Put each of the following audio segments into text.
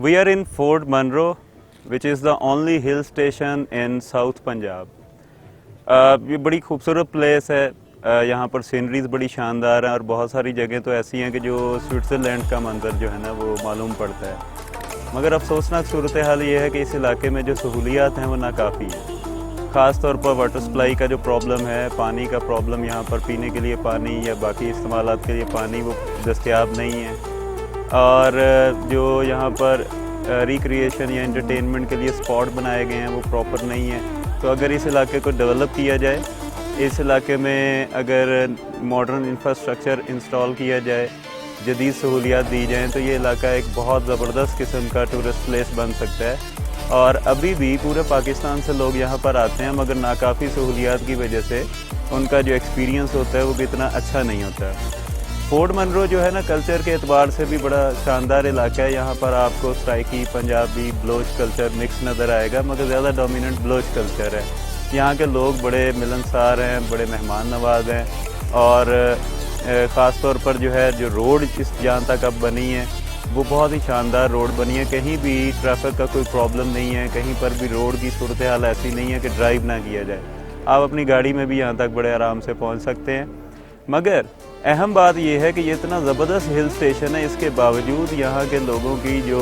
We are in Fort Munro, which is the only hill station in South Punjab. ये बड़ी खूबसूरत place है. यहाँ पर सीनरीज बड़ी शानदार हैं और बहुत सारी जगह तो ऐसी हैं कि जो स्विट्ज़रलैंड का मंजर जो है ना वो मालूम पड़ता है. मगर अफसोसनाक सूरत हाल ये है कि इस इलाके में जो सहूलियात हैं वो नाकाफ़ी हैं. ख़ास तौर पर वाटर सप्लाई का जो प्रॉब्लम है, पानी का प्रॉब्लम, यहाँ पर पीने के लिए पानी या बाकी इस्तेमालात के लिए पानी वो दस्तयाब नहीं है. और जो यहाँ पर रिक्रिएशन या एंटरटेनमेंट के लिए स्पॉट बनाए गए हैं वो प्रॉपर नहीं है. तो अगर इस इलाके को डेवलप किया जाए, इस इलाके में अगर मॉडर्न इंफ्रास्ट्रक्चर इंस्टॉल किया जाए, जदीद सहूलियात दी जाएँ, तो ये इलाका एक बहुत ज़बरदस्त किस्म का टूरिस्ट प्लेस बन सकता है. और अभी भी पूरे पाकिस्तान से लोग यहाँ पर आते हैं, मगर नाकाफ़ी सहूलियात की वजह से उनका जो एक्सपीरियंस होता है वो भी इतना अच्छा नहीं होता है. फोर्ट मनरो जो है ना, कल्चर के एतबार से भी बड़ा शानदार इलाका है. यहाँ पर आपको सराइकी, पंजाबी, बलोच कल्चर मिक्स नज़र आएगा, मगर ज़्यादा डोमिनेंट बलोच कल्चर है. यहाँ के लोग बड़े मिलनसार हैं, बड़े मेहमान नवाज हैं. और ख़ास तौर पर जो है जो रोड इस जहाँ तक अब बनी है वो बहुत ही शानदार रोड बनी है. कहीं भी ट्रैफिक का कोई प्रॉब्लम नहीं है, कहीं पर भी रोड की सूरत हाल ऐसी नहीं है कि ड्राइव ना किया जाए. आप अपनी गाड़ी में भी यहाँ तक बड़े आराम से पहुँच सकते हैं. मगर अहम बात यह है कि ये इतना ज़बरदस्त हिल स्टेशन है, इसके बावजूद यहाँ के लोगों की जो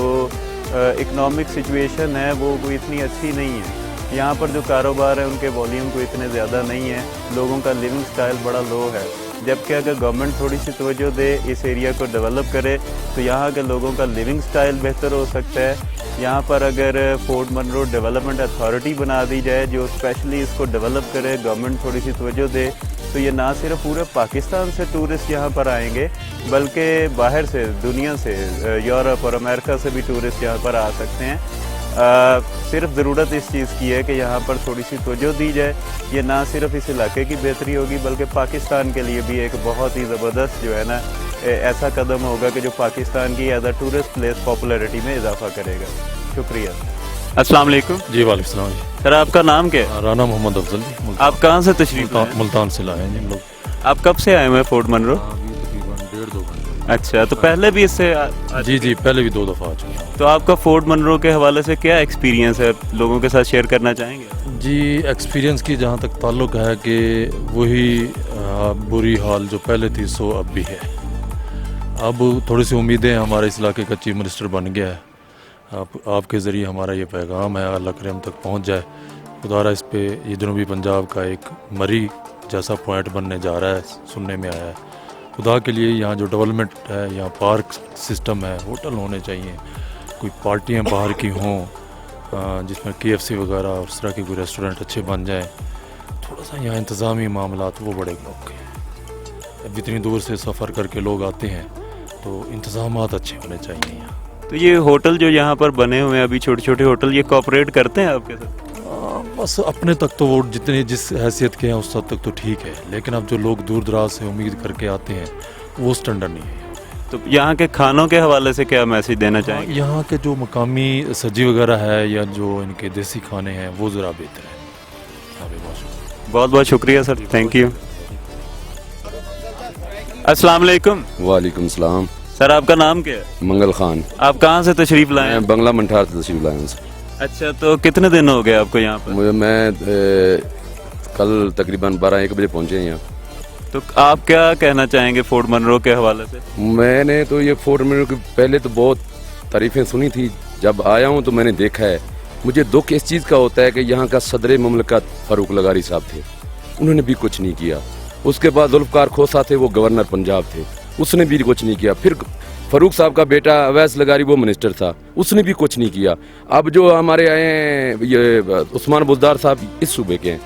इकनॉमिक सिचुएशन है वो कोई इतनी अच्छी नहीं है. यहाँ पर जो कारोबार है उनके वॉल्यूम को इतने ज़्यादा नहीं है. लोगों का लिविंग स्टाइल बड़ा लो है. जबकि अगर गवर्नमेंट थोड़ी सी तवज्जो दे, इस एरिया को डेवलप करे, तो यहाँ के लोगों का लिविंग स्टाइल बेहतर हो सकता है. यहाँ पर अगर फोर्ट मनरो डेवलपमेंट अथॉरिटी बना दी जाए जो स्पेशली इसको डेवलप करे, गवर्नमेंट थोड़ी सी तवज्जो दे, तो ये ना सिर्फ पूरे पाकिस्तान से टूरिस्ट यहाँ पर आएंगे, बल्कि बाहर से, दुनिया से, यूरोप और अमेरिका से भी टूरिस्ट यहाँ पर आ सकते हैं. सिर्फ ज़रूरत इस चीज़ की है कि यहाँ पर थोड़ी सी तवज्जो दी जाए. ये ना सिर्फ इस इलाके की बेहतरी होगी बल्कि पाकिस्तान के लिए भी एक बहुत ही ज़बरदस्त जो है ना ऐसा कदम होगा कि जो पाकिस्तान की as a tourist place popularity में इजाफा करेगा. शुक्रिया. अस्सलाम वालेकुम. जी वालेकुम सलाम. सर आपका नाम क्या है? राना मोहम्मद अफजल जी. आप कहाँ से तशरीफ लाए? मुल्तान से लाए हैं जी हम लोग. आप कब से आए हुए हैं फोर्ट मनरो? तकरीबन 1.5-2 घंटे. अच्छा, तो पहले भी इससे जी पहले भी 2 दफ़ा आ चुके हैं. तो आपका फोर्ट मनरो के हवाले से क्या एक्सपीरियंस है, लोगों के साथ शेयर करना चाहेंगे? जी एक्सपीरियंस की जहाँ तक ताल्लुक़ है कि वही बुरी हाल जो पहले थी सो अब भी है. अब थोड़ी सी उम्मीदें हमारे इस इलाके का चीफ मिनिस्टर बन गया है. आपके ज़रिए हमारा ये पैगाम है अल्लाह करे हम तक पहुँच जाए. खुदारा इस पे ये जनूबी पंजाब का एक मरी जैसा पॉइंट बनने जा रहा है, सुनने में आया है. खुदा के लिए यहाँ जो डेवलपमेंट है, यहाँ पार्क सिस्टम है, होटल होने चाहिए, कोई पार्टियाँ बाहर की हों जिसमें KFC वगैरह और इस तरह के कोई रेस्टोरेंट अच्छे बन जाएँ. थोड़ा सा यहाँ इंतज़ामी मामलात वो बड़े मौके हैं. अब इतनी दूर से सफ़र करके लोग आते हैं तो इंतज़ामात अच्छे होने चाहिए यहाँ. तो ये होटल जो यहाँ पर बने हुए हैं अभी, छोटे छोटे होटल, ये कोऑपरेट करते हैं आपके साथ? बस अपने तक तो वो जितने जिस हैसियत के हैं उस हद तक तो ठीक है, लेकिन अब जो लोग दूर दराज से उम्मीद करके आते हैं वो स्टैंडर्ड नहीं है. तो यहाँ के खानों के हवाले से क्या मैसेज देना चाहेंगे? यहाँ के जो मकामी सब्जी वगैरह है या जो इनके देसी खाने हैं वो ज़रा बेहतर है. बहुत बहुत शुक्रिया सर, थैंक यू. अस्सलाम वालेकुम. वालेकुम सलाम. सर आपका नाम क्या है? मंगल खान. आप कहाँ से तशरीफ़ लाए हैं? मैं बंगला मंठार से तशरीफ लाया हूँ सर. अच्छा, तो कितने दिन हो गए आपको यहाँ पर? मैं कल तकरीबन 12-1 बजे पहुँचे हैं यहाँ. तो आप क्या कहना चाहेंगे फोर्ट मनरो के हवाले से? मैंने तो ये फोर्ट मनरो की पहले तो बहुत तारीफ़ें सुनी थी. जब आया हूँ तो मैंने देखा है. मुझे दुख इस चीज़ का होता है कि यहाँ का सदर ममलकत फ़ारूक लगारी साहब थे, उन्होंने भी कुछ नहीं किया. उसके बाद जुल्फ़कार खोसा थे, वो गवर्नर पंजाब थे, उसने भी कुछ नहीं किया. फिर फ़ारूक साहब का बेटा अवैस लगारी वो मिनिस्टर था, उसने भी कुछ नहीं किया. अब जो हमारे आए हैं ये उस्मान बुज़दार साहब इस सूबे के हैं,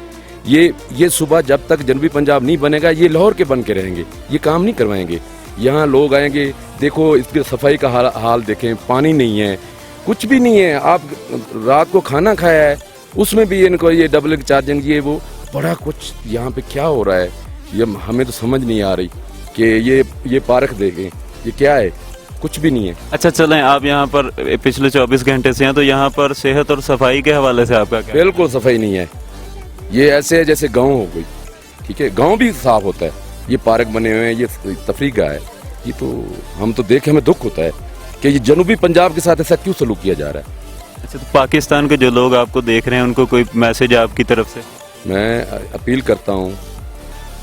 ये सूबा जब तक जनूबी पंजाब नहीं बनेगा ये लाहौर के बन के रहेंगे, ये काम नहीं करवाएंगे. यहाँ लोग आएंगे, देखो इसकी सफाई का हाल देखें, पानी नहीं है, कुछ भी नहीं है. आप रात को खाना खाया है उसमें भी इनको ये डबल चार्जिंग, ये वो बड़ा कुछ यहाँ पे क्या हो रहा है ये हमें तो समझ नहीं आ रही कि ये पार्क देखें ये क्या है, कुछ भी नहीं है. अच्छा चलें, आप यहाँ पर पिछले 24 घंटे से हैं, तो यहाँ पर सेहत और सफाई के हवाले से आपका क्या? बिल्कुल सफाई नहीं है. ये ऐसे है जैसे गांव हो गई. ठीक है, गांव भी साफ होता है, ये पार्क बने हुए हैं, ये तफरीह गाह है, ये तो हम तो देख हमें दुख होता है कि ये जनूबी पंजाब के साथ ऐसा क्यों सलूक किया जा रहा है। अच्छा, तो पाकिस्तान के जो लोग आपको देख रहे हैं उनको कोई मैसेज आपकी तरफ से? मैं अपील करता हूँ,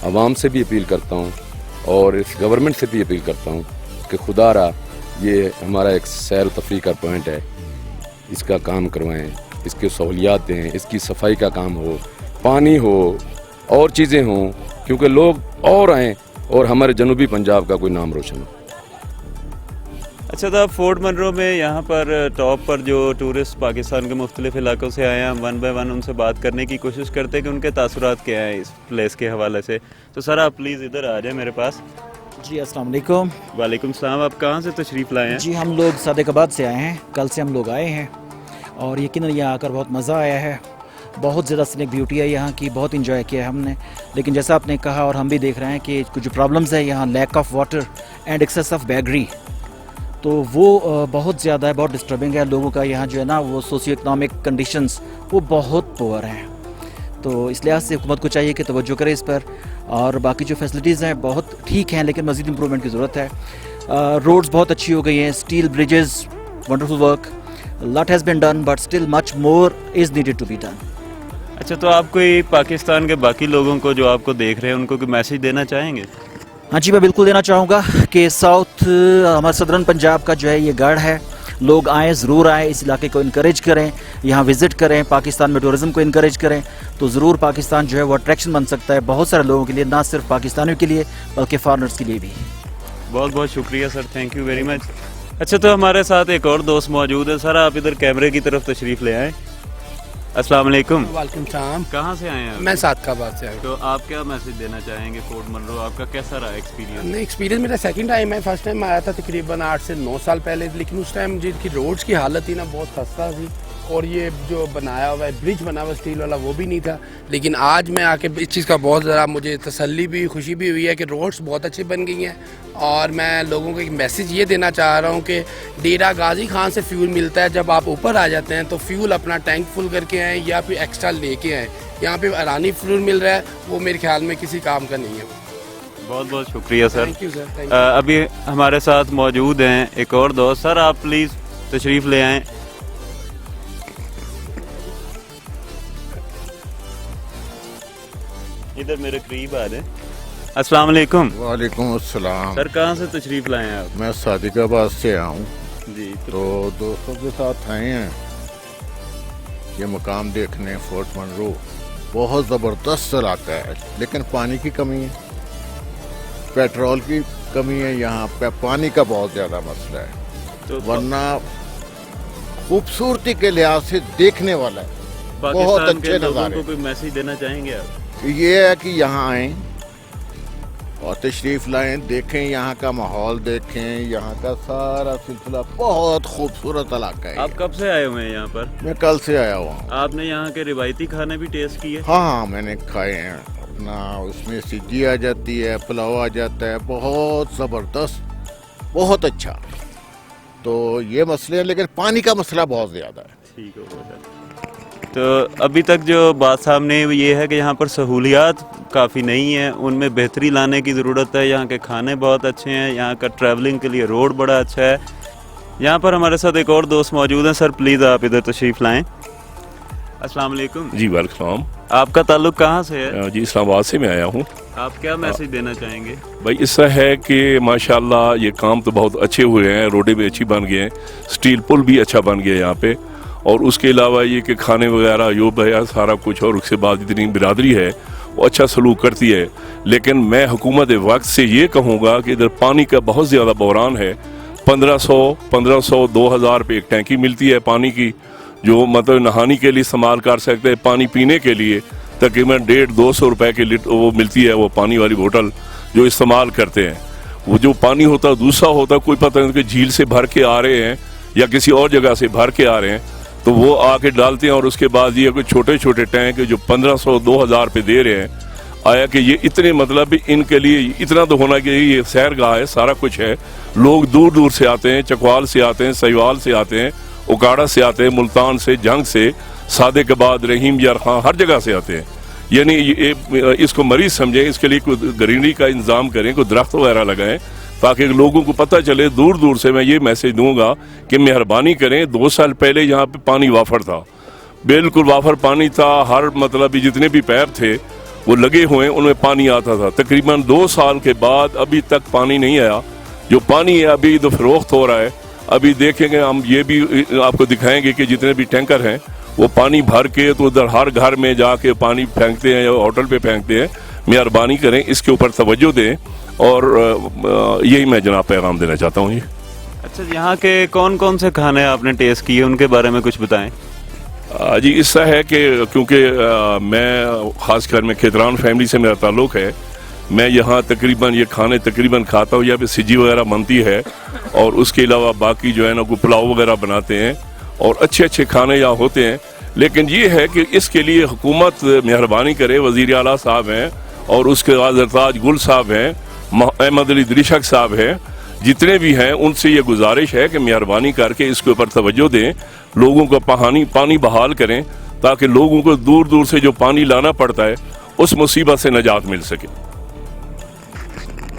आवाम से भी अपील करता हूँ और इस गवर्नमेंट से भी अपील करता हूँ कि खुदारा ये हमारा एक सैर तफरी का पॉइंट है, इसका काम करवाएं, इसके सहूलियात दें, इसकी सफाई का काम हो, पानी हो और चीज़ें हों, क्योंकि लोग और आएँ और हमारे जनूबी पंजाब का कोई नाम रोशन हो। अच्छा, तो आप फोर्ट मनरो में यहाँ पर टॉप पर जो टूरिस्ट पाकिस्तान के मुख्तलिफ इलाकों से आए हैं, हम वन बाय वन उनसे बात करने की कोशिश करते हैं कि उनके तासुरात क्या हैं इस प्लेस के हवाले से। तो सर आप प्लीज़ इधर आ जाए मेरे पास। जी अस्सलाम वालेकुम। वालेकुम सलाम। आप कहाँ से तशरीफ़ लाए हैं? जी हम लोग सादिकाबाद से आए हैं, कल से हम लोग आए हैं और यकीनन यहाँ आकर बहुत मज़ा आया है। बहुत ज़्यादा सीनिक ब्यूटी है यहाँ की, बहुत इंजॉय किया है हमने। लेकिन जैसा आपने कहा और हम भी देख रहे हैं कि कुछ प्रॉब्लम्स है यहाँ, lack of water and access of बैगरी, तो वो बहुत ज़्यादा है, बहुत डिस्टर्बिंग है। लोगों का यहाँ जो है ना वो सोशियो इकनॉमिक कंडीशंस वो बहुत पुअर हैं, तो इस लिहाज से हुकूमत को चाहिए कि तवज्जो करे इस पर। और बाकी जो फैसिलिटीज़ हैं बहुत ठीक हैं, लेकिन मज़ीद इम्प्रूवमेंट की ज़रूरत है। रोड्स बहुत अच्छी हो गई हैं, steel bridges, wonderful work, lot has been done but still much more is needed to be done. अच्छा, तो आप कोई पाकिस्तान के बाकी लोगों को जो आपको देख रहे हैं उनको कोई मैसेज देना चाहेंगे? हाँ जी, मैं बिल्कुल देना चाहूँगा कि साउथ हमारे सदरन पंजाब का जो है ये गढ़ है, लोग आएँ, ज़रूर आएँ, इस इलाके को इनकरेज करें, यहाँ विज़िट करें, पाकिस्तान में टूरिज़म को इनकरेज करें, तो ज़रूर पाकिस्तान जो है वो अट्रैक्शन बन सकता है बहुत सारे लोगों के लिए, ना सिर्फ पाकिस्तानियों के लिए बल्कि फॉरनर्स के लिए भी। बहुत बहुत शुक्रिया sir, thank you very much. अच्छा, तो हमारे साथ एक और दोस्त मौजूद है। सर आप इधर कैमरे की तरफ तशरीफ़ ले आएँ। अस्सलाम वालेकुम। वालेकुम सलाम। कहाँ से आए हैं आप? मैं सादकाबाद से आया हूँ। तो आप क्या मैसेज देना चाहेंगे फोर्ट मनरो? आपका कैसा रहा एक्सपीरियंस? नहीं, एक्सपीरियंस मेरा सेकंड टाइम है। फर्स्ट टाइम आया था तकरीबन 8 से 9 साल पहले, लेकिन उस टाइम जिनकी रोड्स की हालत थी ना बहुत खस्ता थी, और ये जो बनाया हुआ है ब्रिज बना हुआ स्टील वाला वो भी नहीं था। लेकिन आज मैं आके इस चीज़ का बहुत ज़रा मुझे तसल्ली भी खुशी भी हुई है कि रोड्स बहुत अच्छी बन गई हैं। और मैं लोगों को एक मैसेज ये देना चाह रहा हूँ कि डेरा गाजी खान से फ्यूल मिलता है, जब आप ऊपर आ जाते हैं तो फ्यूल अपना टैंक फुल करके आएँ या फिर एक्स्ट्रा लेके आएँ। यहाँ पे अरानी फ्यूल मिल रहा है, वो मेरे ख्याल में किसी काम का नहीं है। बहुत बहुत शुक्रिया sir. Thank you sir, thank you. अभी हमारे साथ मौजूद हैं एक और दोस्त। सर आप प्लीज़ तशरीफ़ ले आएँ। इधर मेरे करीब आ जाए। अस्सलाम वालेकुम। वालेकुम अस्सलाम। सर कहाँ से तशरीफ़ लाए हैं आप? मैं सादिकाबाद से आया हूँ, जी, तो दोस्तों के साथ आए हैं ये मकाम देखने। फोर्ट मनरो बहुत ज़बरदस्त इलाका है, लेकिन पानी की कमी है, पेट्रोल की कमी है, यहाँ पे पानी का बहुत ज़्यादा मसला है। तो वरना खूबसूरती के लिहाज से देखने वाला है, बहुत पाकिस्तान के अच्छे लोगों नज़ारे। को कोई मैसेज देना चाहेंगे आप? ये है कि यहाँ आएँ और तशरीफ़ लाएं, देखें यहाँ का माहौल, देखें यहाँ का सारा सिलसिला, बहुत खूबसूरत इलाका है। आप कब से आए हुए हैं यहाँ पर? मैं कल से आया हुआ हूँ। आपने यहाँ के रिवायती खाने भी टेस्ट किए? हाँ, मैंने खाए हैं। अपना उसमें सिज्जी आ जाती है, पुलाव आ जाता है, बहुत ज़बरदस्त, बहुत अच्छा। तो ये मसले हैं, लेकिन पानी का मसला बहुत ज़्यादा है। ठीक हो गया। तो अभी तक जो बात सामने हुई ये है कि यहाँ पर सहूलियात काफ़ी नहीं है, उनमें बेहतरी लाने की ज़रूरत है। यहाँ के खाने बहुत अच्छे हैं, यहाँ का ट्रैवलिंग के लिए रोड बड़ा अच्छा है। यहाँ पर हमारे साथ एक और दोस्त मौजूद हैं। सर प्लीज़ आप इधर तशरीफ़ लाएँ। अस्सलाम वालेकुम। जी वालेकुम। आपका ताल्लुक़ कहाँ से है? जी इस्लामाबाद से मैं आया हूँ। आप क्या मैसेज देना चाहेंगे? भाई इससे है कि माशाल्लाह ये काम तो बहुत अच्छे हुए हैं, रोडें भी अच्छी बन गए हैं, स्टील पुल भी अच्छा बन गया यहाँ पे, और उसके अलावा ये कि खाने वगैरह यो भैया सारा कुछ, और उसके बाद इतनी बिरादरी है वो अच्छा सलूक करती है। लेकिन मैं हुकूमत वक्त से ये कहूँगा कि इधर पानी का बहुत ज़्यादा बहरान है। 1500 2000 रुपये एक टैंकी मिलती है पानी की, जो मतलब नहाने के लिए इस्तेमाल कर सकते हैं। पानी पीने के लिए तकरीबन 150-200 रुपये की वो मिलती है, वो पानी वाली बोतल जो इस्तेमाल करते हैं। वो जो पानी होता है दूसरा होता है, कोई पता नहीं कि झील से भर के आ रहे हैं या किसी और जगह से भर के आ रहे हैं, तो वो आके डालते हैं। और उसके बाद ये कोई छोटे छोटे टैंक जो 1500-2000 रुपये दे रहे हैं, आया कि ये इतने मतलब भी इनके लिए इतना तो होना कि ये सैरगाह है, सारा कुछ है। लोग दूर दूर से आते हैं, चकवाल से आते हैं, सहीवाल से आते हैं, उकाड़ा से आते हैं, मुल्तान से, जंग से, सादिकाबाद, रहीम यार खां, हर जगह से आते हैं। यानी इसको मरीज समझें, इसके लिए कोई ग्रीनरी का इंतज़ाम करें, कोई दरख्त वगैरह लगाएं, ताकि लोगों को पता चले। दूर दूर से मैं ये मैसेज दूंगा कि मेहरबानी करें, 2 साल पहले यहाँ पे पानी वाफर था, बिल्कुल वाफर पानी था, हर मतलब जितने भी पैर थे वो लगे हुए हैं, उनमें पानी आता था। तकरीबन 2 साल के बाद अभी तक पानी नहीं आया। जो पानी है अभी तो फरोख्त हो रहा है। अभी देखेंगे हम, ये भी आपको दिखाएंगे कि जितने भी टैंकर हैं वो पानी भर के तो उधर हर घर में जाके पानी फेंकते हैं या होटल पे फेंकते हैं। मेहरबानी करें, इसके ऊपर तवज्जो दें, और यही मैं जनाब पैगाम देना चाहता हूँ। अच्छा, यहाँ के कौन कौन से खाने आपने टेस्ट किए, उनके बारे में कुछ बताएं। जी, इससा है कि क्योंकि मैं ख़ासकर मैं खेतरान फैमिली से मेरा ताल्लुक़ है, मैं यहाँ तकरीबन ये खाने तकरीबन खाता हूँ। यहाँ पे सिजी वगैरह बनती है, और उसके अलावा बाकी जो है ना कोई पुलाव वगैरह बनाते हैं, और अच्छे अच्छे खाने यहाँ होते हैं। लेकिन ये है कि इसके लिए हुकूमत मेहरबानी करे, वज़ीर आला साहब हैं, और उसके बाद सरताज गुल साहब हैं, अहमद अली दरिशक साहब हैं, जितने भी हैं उनसे ये गुजारिश है कि मेहरबानी करके इसके ऊपर तवज्जो दें, लोगों को पानी बहाल करें, ताकि लोगों को दूर दूर से जो पानी लाना पड़ता है उस मुसीबत से निजात मिल सके।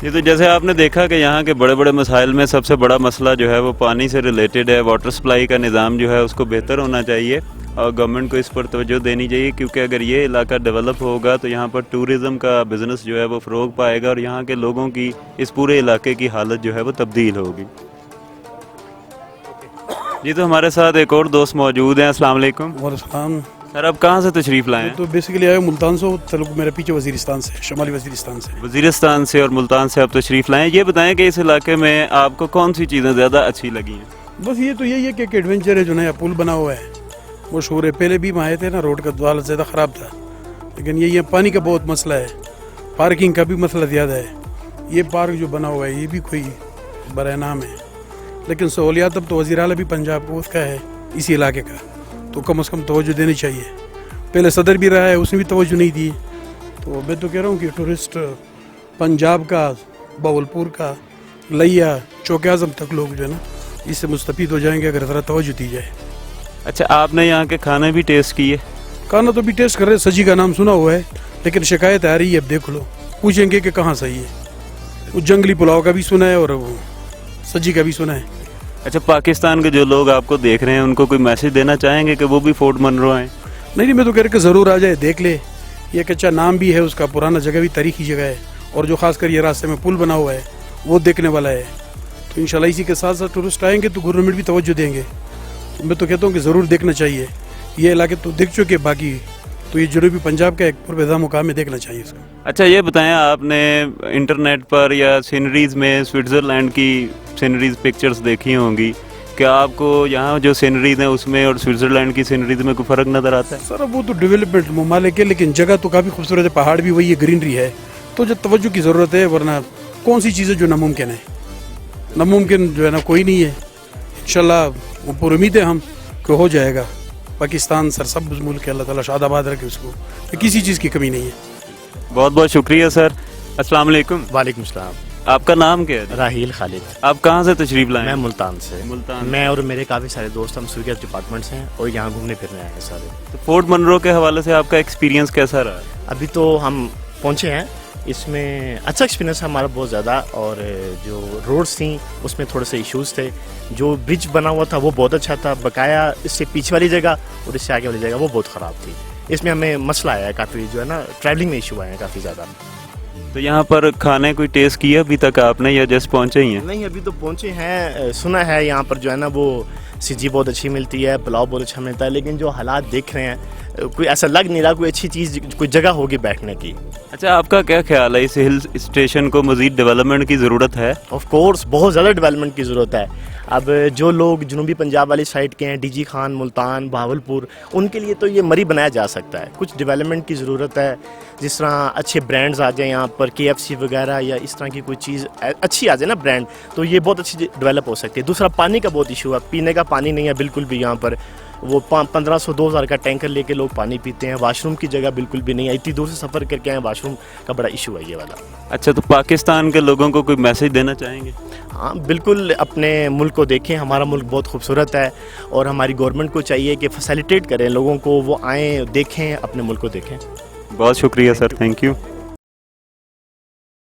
ये तो जैसे आपने देखा कि यहाँ के बड़े बड़े मसाइल में सबसे बड़ा मसला जो है वो पानी से रिलेटेड है। वाटर सप्लाई का निज़ाम जो है उसको बेहतर होना चाहिए, और गवर्नमेंट को इस पर तवज्जो देनी चाहिए, क्योंकि अगर ये इलाका डेवलप होगा तो यहाँ पर टूरिज़म का बिज़नेस जो है वो फ़रोग पाएगा, और यहाँ के लोगों की, इस पूरे इलाके की हालत जो है वो तब्दील होगी। जी, तो हमारे साथ एक और दोस्त मौजूद हैं। अस्सलाम वालेकुम। वालेकुम। सर, आप कहाँ से तशरीफ़ लाए हैं? तो बेसिकली आया मुल्तान से, तल्लुक मेरे पीछे वज़ीरिस्तान से, शुमाली वज़ीरिस्तान से। वज़ीरिस्तान से और मुल्तान से आप तशरीफ़ लाए हैं। ये बताएं कि इस इलाके में आपको कौन सी चीज़ें ज़्यादा अच्छी लगी हैं? बस ये तो यही है कि एक एडवेंचर है, जो नया पुल बना हुआ है वो शोर है। पहले भी हम आए थे ना, रोड का हालत ज़्यादा ख़राब था, लेकिन यही है पानी का बहुत मसला है, पार्किंग का भी मसला ज़्यादा है। ये पार्क जो बना हुआ है ये भी कोई बड़ा नाम है, लेकिन सहूलियात अब तो वज़ीर आला भी पंजाब को उसका है, इसी इलाके का, तो कम से कम तवज्जो देनी चाहिए। पहले सदर भी रहा है, उसने भी तवज्जो नहीं दी। तो मैं तो कह रहा हूँ कि टूरिस्ट पंजाब का, बावलपुर का, लिया, चौक आज़म तक लोग जो है ना इससे मुस्तफ़ीद हो जाएंगे अगर ज़रा तवज्जो दी जाए। अच्छा, आपने यहाँ के खाने भी टेस्ट किए? खाना तो भी टेस्ट कर रहे, सजी का नाम सुना हुआ है, लेकिन शिकायत आ रही है, अब देख लो, पूछेंगे कि कहाँ सही है। वो जंगली पुलाव का भी सुना है और वो सजी का भी सुना है। अच्छा, पाकिस्तान के जो लोग आपको देख रहे हैं उनको कोई मैसेज देना चाहेंगे कि वो भी फोर्ट मनरो आएँ? नहीं, मैं तो कह रहा कि ज़रूर आ जाए, देख ले। ये एक अच्छा नाम भी है उसका, पुराना जगह भी तारीखी जगह है, और जो खासकर ये रास्ते में पुल बना हुआ है वो देखने वाला है। तो इंशाल्लाह इसी के साथ साथ टूरिस्ट आएंगे तो गवर्नमेंट भी तवज्जो देंगे। तो मैं तो कहता हूँ कि ज़रूर देखना चाहिए। ये इलाके तो देख चुके, बाकी तो ये जनूबी पंजाब का एक पूर्वदा मुकाम में देखना चाहिए इसको। अच्छा, ये बताएं, आपने इंटरनेट पर या सीनरीज़ में स्विट्ज़रलैंड की सीनरीज़ पिक्चर्स देखी होंगी, क्या आपको यहाँ जो सीनरीज हैं उसमें और स्विट्ज़रलैंड की सीनरीज में कोई फ़र्क नज़र आता है? सर, वो तो डेवलपमेंट ममालिक है, लेकिन जगह तो काफ़ी खूबसूरत है, पहाड़ भी वही है, ग्रीनरी है, तो जो तवज्जो की ज़रूरत है, वरना कौन सी चीज़ें जो नामुमकिन है, नामुमकिन जो है ना कोई नहीं है। इंशाल्लाह वो पूरी उम्मीद है हम कि हो जाएगा। पाकिस्तान सरसब्ज़ मुल्क है, अल्लाह ताला शादाबाद रखे उसको, किसी चीज़ की कमी नहीं है। बहुत बहुत शुक्रिया सर। अस्सलाम वालेकुम। वालेकुम सलाम। आपका नाम क्या है? राहील खालिद। आप कहाँ से तशरीफ़ लाए? मैं मुल्तान से। मुल्तान। मैं और मेरे काफ़ी सारे दोस्त, हम स्वीगर डिपार्टमेंट्स हैं और यहाँ घूमने फिरने आए हैं सारे। तो फोर्ट मनरो के हवाले से आपका एक्सपीरियंस कैसा रहा? अभी तो हम पहुँचे हैं, इसमें अच्छा एक्सपीरियंस है हमारा बहुत ज़्यादा, और जो रोड्स थी उसमें थोड़े से इश्यूज़ थे। जो ब्रिज बना हुआ था वो बहुत अच्छा था, बकाया इससे पीछे वाली जगह और इससे आगे वाली जगह वो बहुत ख़राब थी। इसमें हमें मसला आया है काफ़ी, जो है ना ट्रैवलिंग में इशू आए हैं काफ़ी ज़्यादा। तो यहाँ पर खाने कोई टेस्ट किया अभी तक आपने, या जस्ट पहुँचे ही हैं? नहीं, अभी तो पहुँचे हैं। सुना है यहाँ पर जो है ना वो सिजी बहुत अच्छी मिलती है, पुलाव बहुत अच्छा मिलता है, लेकिन जो हालात देख रहे हैं कोई ऐसा लग नहीं रहा कोई अच्छी चीज़, कोई जगह होगी बैठने की। अच्छा, आपका क्या ख्याल है, इस हिल स्टेशन को मज़ीद डेवलपमेंट की ज़रूरत है? ऑफ कोर्स बहुत ज़्यादा डेवलपमेंट की ज़रूरत है। अब जो लोग जनूबी पंजाब वाली साइड के हैं, डीजी खान, मुल्तान, बहावलपुर, उनके लिए तो ये मरी बनाया जा सकता है। कुछ डेवलपमेंट की ज़रूरत है, जिस तरह अच्छे ब्रांड्स आ जाए यहाँ पर, KFC वगैरह, या इस तरह की कोई चीज़ अच्छी आ जाए ना ब्रांड, तो ये बहुत अच्छी डेवलप हो सकती है। दूसरा, पानी का बहुत इशू है, पीने का पानी नहीं है बिल्कुल भी यहाँ पर। वो 1500-2000 का टैंकर लेके लोग पानी पीते हैं, वाशरूम की जगह बिल्कुल भी नहीं है, इतनी दूर से सफ़र करके आए, वाशरूम का बड़ा इशू है ये वाला। अच्छा, तो पाकिस्तान के लोगों को कोई मैसेज देना चाहेंगे? हाँ बिल्कुल, अपने मुल्क को देखें, हमारा मुल्क बहुत खूबसूरत है, और हमारी गवर्नमेंट को चाहिए कि फैसिलिटेट करें लोगों को, वो आएँ, देखें, अपने मुल्क को देखें। बहुत शुक्रिया सर, थैंक यू।